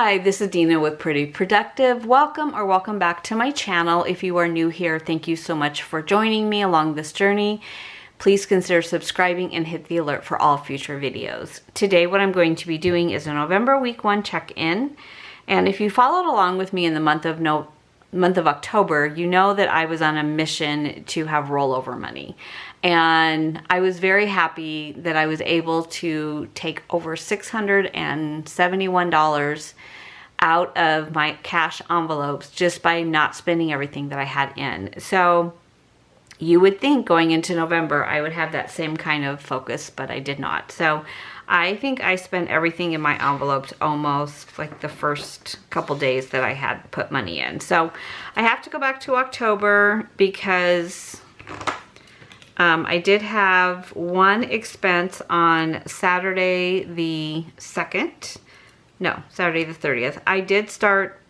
Hi, this is Dina with Pretty Productive. Welcome back to my channel. If you are new here, thank you so much for joining me along this journey. Please consider subscribing and hit the alert for all future videos. Today, what I'm going to be doing is a November week 1 check-in. And if you followed along with me in the month of October, you know that I was on a mission to have rollover money. And I was very happy that I was able to take over $671 out of my cash envelopes just by not spending everything that I had in. So you would think going into November I would have that same kind of focus, but I did not. So I think I spent everything in my envelopes almost like the first couple days that I had put money in. So I have to go back to October because I did have one expense on Saturday the 2nd. No, Saturday the 30th. I did start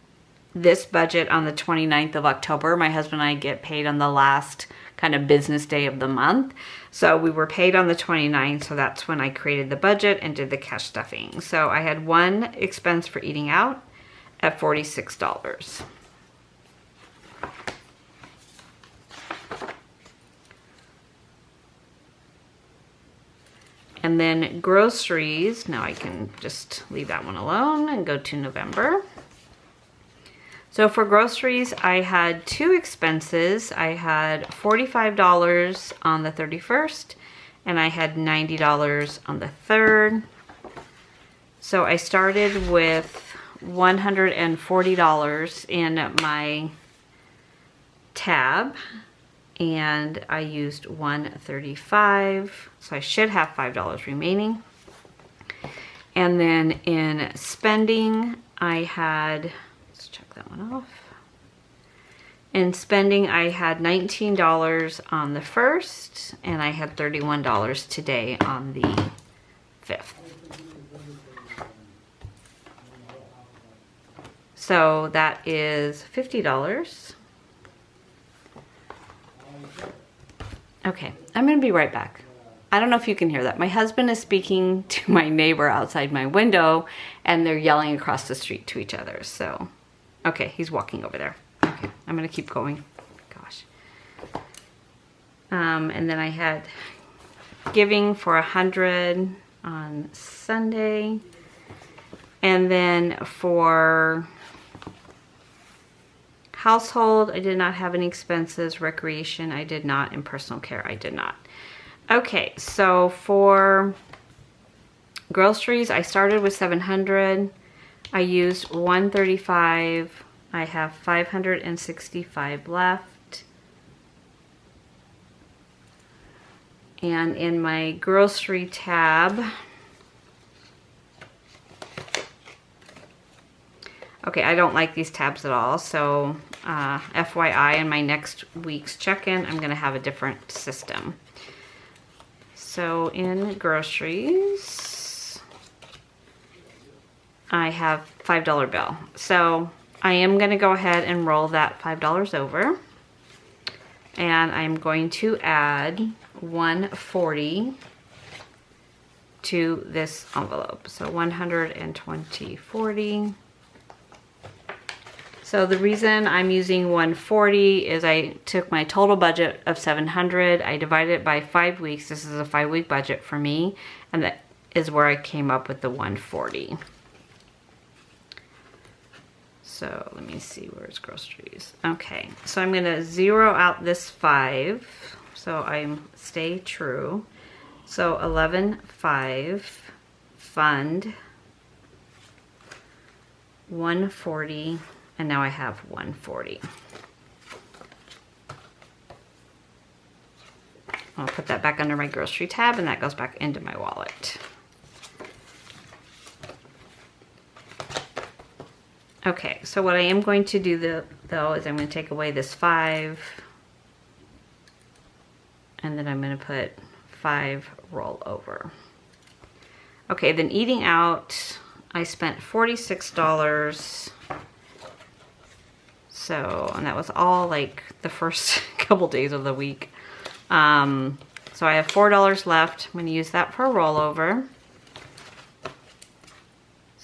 this budget on the 29th of October. My husband and I get paid on the last kind of business day of the month. So we were paid on the 29th, so that's when I created the budget and did the cash stuffing. So I had one expense for eating out at $46. And then groceries, now I can just leave that one alone and go to November. So for groceries, I had two expenses. I had $45 on the 31st, and I had $90 on the 3rd. So I started with $140 in my tab, and I used $135, so I should have $5 remaining. And then in spending, I had, let's check that one off. In spending, I had $19 on the 1st, and I had $31 today on the 5th. So that is $50. Okay, I'm gonna be right back. I don't know if you can hear that. My husband is speaking to my neighbor outside my window, and they're yelling across the street to each other. So, okay, he's walking over there. Okay, I'm gonna keep going. Gosh. And then I had giving for 100 on Sunday. And then for household, I did not have any expenses. Recreation, I did not. And personal care, I did not. Okay, so for groceries, I started with $700. I used $135. I have $565 left. And in my grocery tab, okay, I don't like these tabs at all, so FYI, in my next week's check-in, I'm going to have a different system. So in groceries, I have $5 bill. So I am going to go ahead and roll that $5 over. And I'm going to add $140 to this envelope. So $120.40. So the reason I'm using $140 is I took my total budget of $700, I divided it by 5 weeks. This is a 5-week budget for me, and that is where I came up with the $140. So let me see, where's groceries? Okay, so I'm gonna zero out this 5, so I stay true. So 11.5, fund, 140. And now I have 140. I'll put that back under my grocery tab, and that goes back into my wallet. Okay, so what I am going to do though is I'm going to take away this 5, and then I'm going to put 5 roll over. Okay, then eating out, I spent $46. So, and that was all like the first couple days of the week. So I have $4 left. I'm going to use that for a rollover.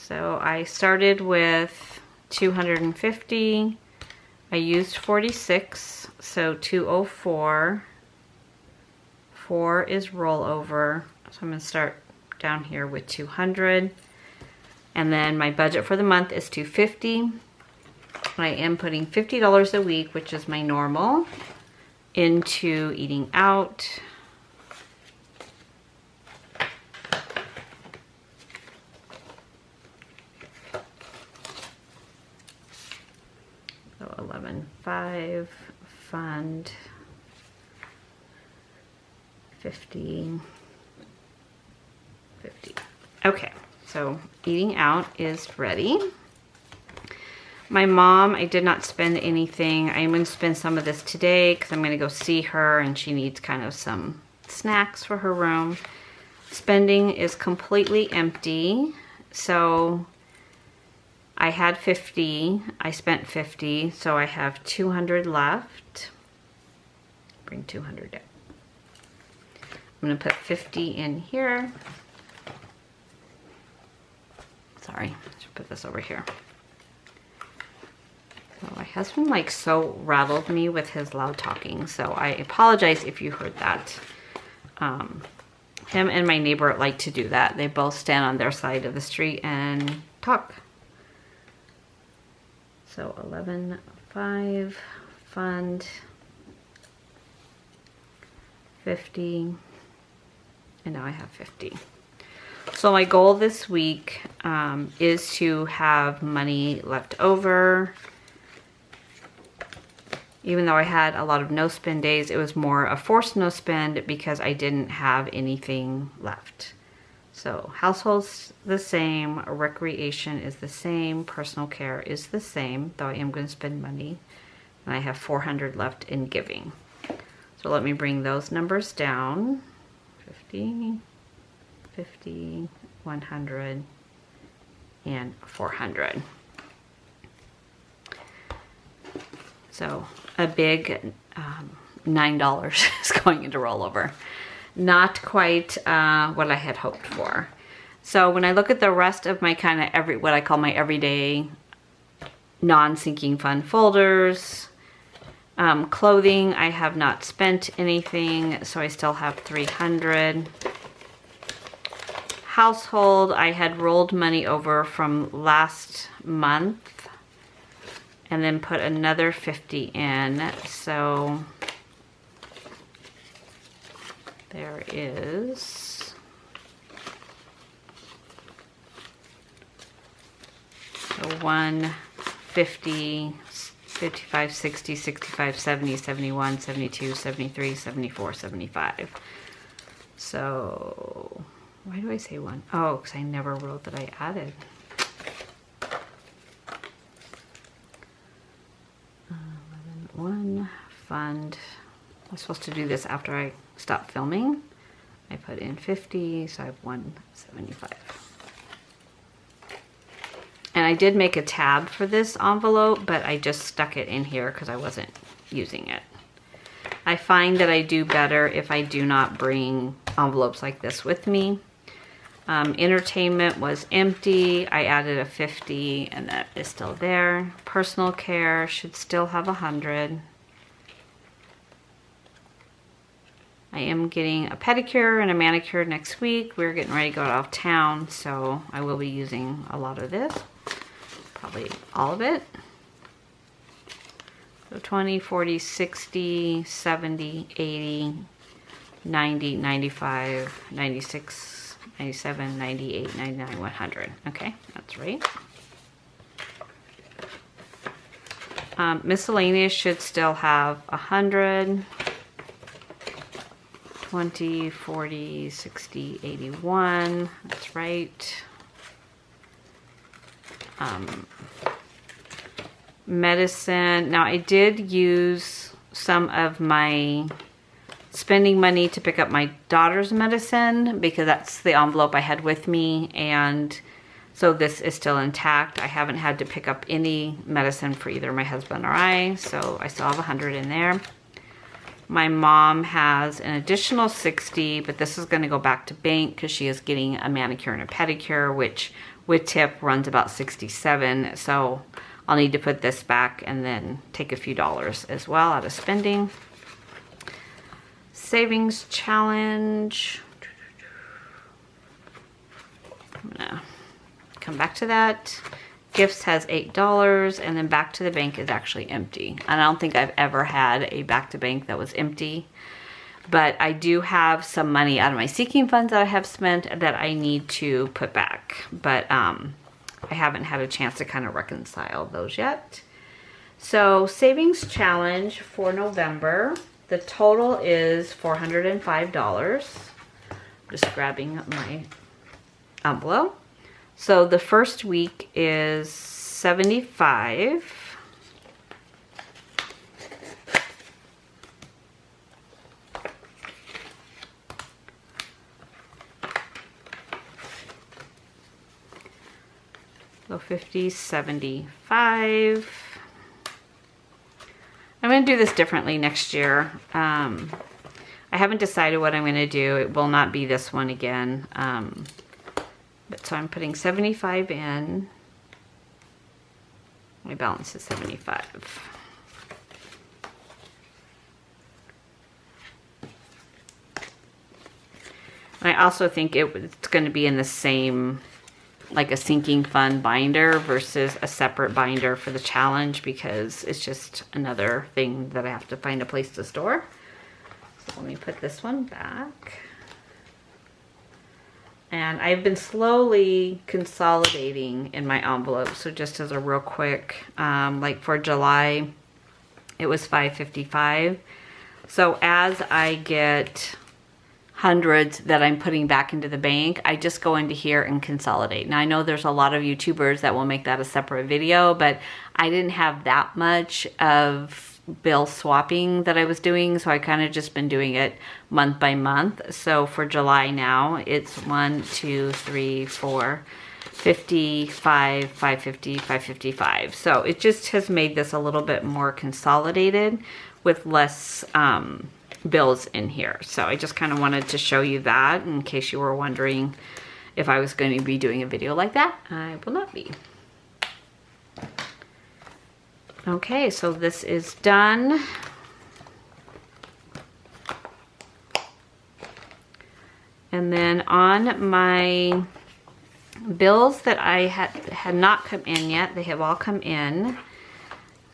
So I started with 250. I used 46, so 204. 4 is rollover. So I'm going to start down here with 200. And then my budget for the month is 250. I am putting $50 a week, which is my normal, into eating out. So 11.5 fund 50. Okay, so eating out is ready. My mom, I did not spend anything. I'm going to spend some of this today because I'm going to go see her and she needs kind of some snacks for her room. Spending is completely empty. So I had 50. I spent 50. So I have 200 left. Bring 200 down. I'm going to put 50 in here. Sorry, I should put this over here. So my husband like so rattled me with his loud talking, so I apologize if you heard that. Him and my neighbor like to do that. They both stand on their side of the street and talk. So 11.5 fund 50, and now I have 50. So my goal this week is to have money left over. Even though I had a lot of no spend days, it was more a forced no spend because I didn't have anything left. So household's the same, recreation is the same, personal care is the same, though I am going to spend money. And I have 400 left in giving. So let me bring those numbers down. 50. 50, 100, and 400. So a big $9 is going into rollover. Not quite what I had hoped for. So when I look at the rest of my kind of what I call my everyday non-sinking fund folders, clothing, I have not spent anything, so I still have 300. Household, I had rolled money over from last month and then put another 50 in. So there is so 150, 55, 60, 65, 70, 71, 72, 73, 74, 75. So why do I say 1? Oh, because I never wrote that I added. 1 fund. I'm supposed to do this after I stop filming. I put in 50, so I have 175. And I did make a tab for this envelope, but I just stuck it in here because I wasn't using it. I find that I do better if I do not bring envelopes like this with me. Entertainment was empty. I added a 50 and that is still there. Personal care should still have 100. I am getting a pedicure and a manicure next week. We're getting ready to go out of town, so I will be using a lot of this. Probably all of it. So 20, 40, 60, 70, 80, 90, 95, 96, 97, 98, 99, 100. Okay, that's right. Miscellaneous should still have 100. 20, 40, 60, 81. That's right. Medicine. Now I did use some of my spending money to pick up my daughter's medicine because that's the envelope I had with me, and so this is still intact. I haven't had to pick up any medicine for either my husband or I, so I still have 100 in there. My mom has an additional 60, but this is going to go back to bank because she is getting a manicure and a pedicure, which with tip runs about $67. So I'll need to put this back and then take a few dollars as well out of spending. Savings challenge. I'm gonna come back to that. Gifts has $8, and then back to the bank is actually empty. And I don't think I've ever had a back to bank that was empty. But I do have some money out of my seeking funds that I have spent that I need to put back. But I haven't had a chance to kind of reconcile those yet. So savings challenge for November, the total is $405. Just grabbing my envelope. So the first week is $75. So 50, 75. I'm going to do this differently next year. I haven't decided what I'm going to do. It will not be this one again. But so I'm putting 75 in. My balance is 75. And I also think it's going to be in the same, like a sinking fund binder versus a separate binder for the challenge, because it's just another thing that I have to find a place to store. So let me put this one back. And I've been slowly consolidating in my envelope. So just as a real quick, like for July, it was $5.55. So as I get hundreds that I'm putting back into the bank, I just go into here and consolidate. Now I know there's a lot of YouTubers that will make that a separate video, but I didn't have that much of bill swapping that I was doing, so I kind of just been doing it month by month. So for July now, it's 1, 2, 3, 4, 55, 550, 555. So it just has made this a little bit more consolidated with less bills in here. So I just kind of wanted to show you that in case you were wondering if I was going to be doing a video like that. I will not be. Okay, so this is done. And then on my bills that I had not come in yet, they have all come in.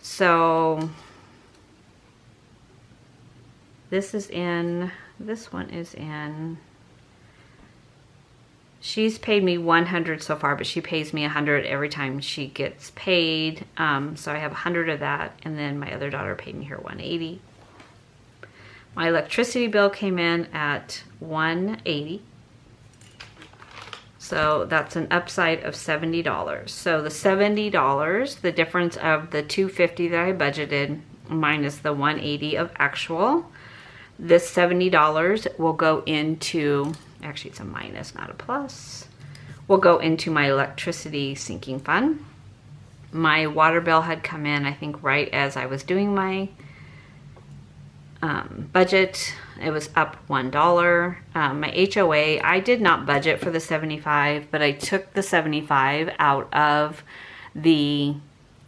So this is in, this one is in. She's paid me $100 so far, but she pays me $100 every time she gets paid. So I have $100 of that, and then my other daughter paid me her $180. My electricity bill came in at $180. So that's an upside of $70. So the $70, the difference of the $250 that I budgeted minus the $180 of actual, this $70 will go into, actually it's a minus, not a plus, will go into my electricity sinking fund. My water bill had come in, I think, right as I was doing my budget. It was up $1. My HOA, I did not budget for the 75, but I took the 75 out of the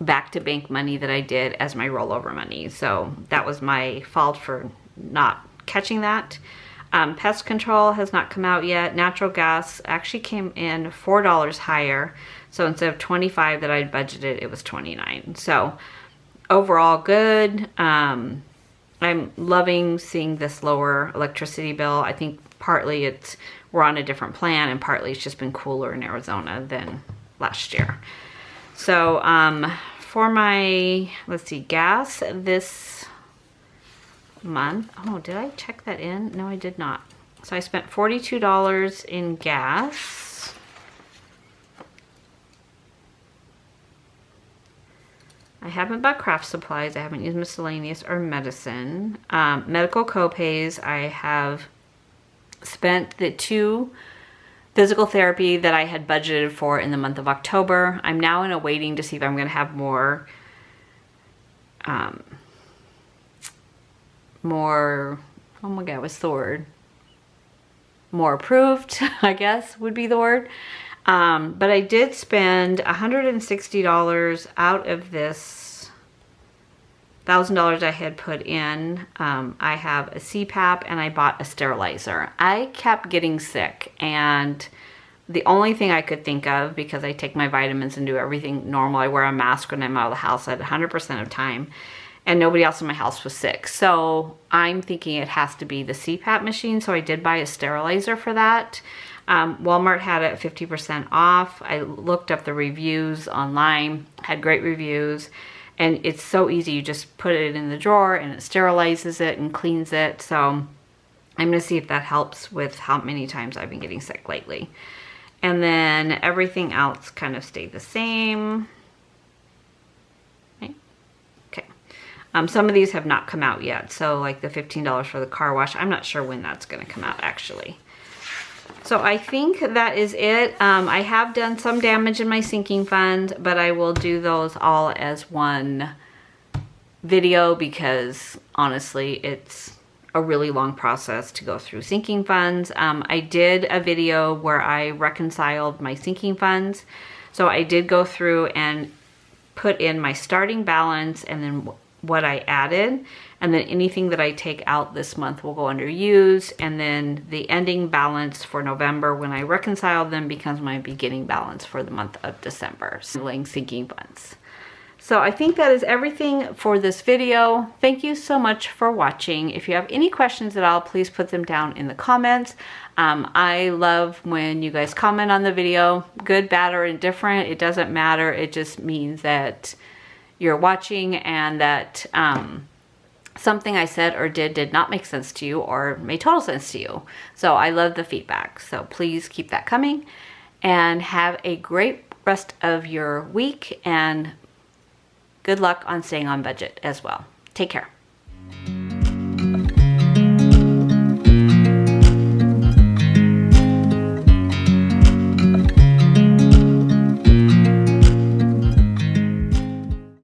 back to bank money that I did as my rollover money. So that was my fault for not catching that. Pest control has not come out yet. Natural gas actually came in $4 higher. So instead of 25 that I'd budgeted, it was 29. So overall good. I'm loving seeing this lower electricity bill. I think partly we're on a different plan, and partly it's just been cooler in Arizona than last year. So for my, let's see, gas this month. Oh, did I check that in? No, I did not. So I spent $42 in gas. I haven't bought craft supplies. I haven't used miscellaneous or medicine. Medical co-pays. I have spent the 2 physical therapy that I had budgeted for in the month of October. I'm now in a waiting to see if I'm going to have more oh my god, what's the word? More approved, I guess would be the word. But I did spend $160 out of this $1,000 I had put in. I have a CPAP and I bought a sterilizer. I kept getting sick, and the only thing I could think of, because I take my vitamins and do everything normal, I wear a mask when I'm out of the house at 100% of time, and nobody else in my house was sick. So I'm thinking it has to be the CPAP machine, so I did buy a sterilizer for that. Walmart had it 50% off. I looked up the reviews online, had great reviews, and it's so easy. You just put it in the drawer and it sterilizes it and cleans it. So I'm going to see if that helps with how many times I've been getting sick lately. And then everything else kind of stayed the same. Okay. Some of these have not come out yet. So like the $15 for the car wash, I'm not sure when that's going to come out actually. So I think that is it. I have done some damage in my sinking fund, but I will do those all as one video because honestly, it's a really long process to go through sinking funds. I did a video where I reconciled my sinking funds. So I did go through and put in my starting balance and then what I added. And then anything that I take out this month will go under use. And then the ending balance for November when I reconcile them becomes my beginning balance for the month of December. Sinking funds. So I think that is everything for this video. Thank you so much for watching. If you have any questions at all, please put them down in the comments. I love when you guys comment on the video, good, bad, or indifferent. It doesn't matter. It just means that you're watching and that something I said or did not make sense to you or made total sense to you. So I love the feedback. So please keep that coming and have a great rest of your week, and good luck on staying on budget as well. Take care.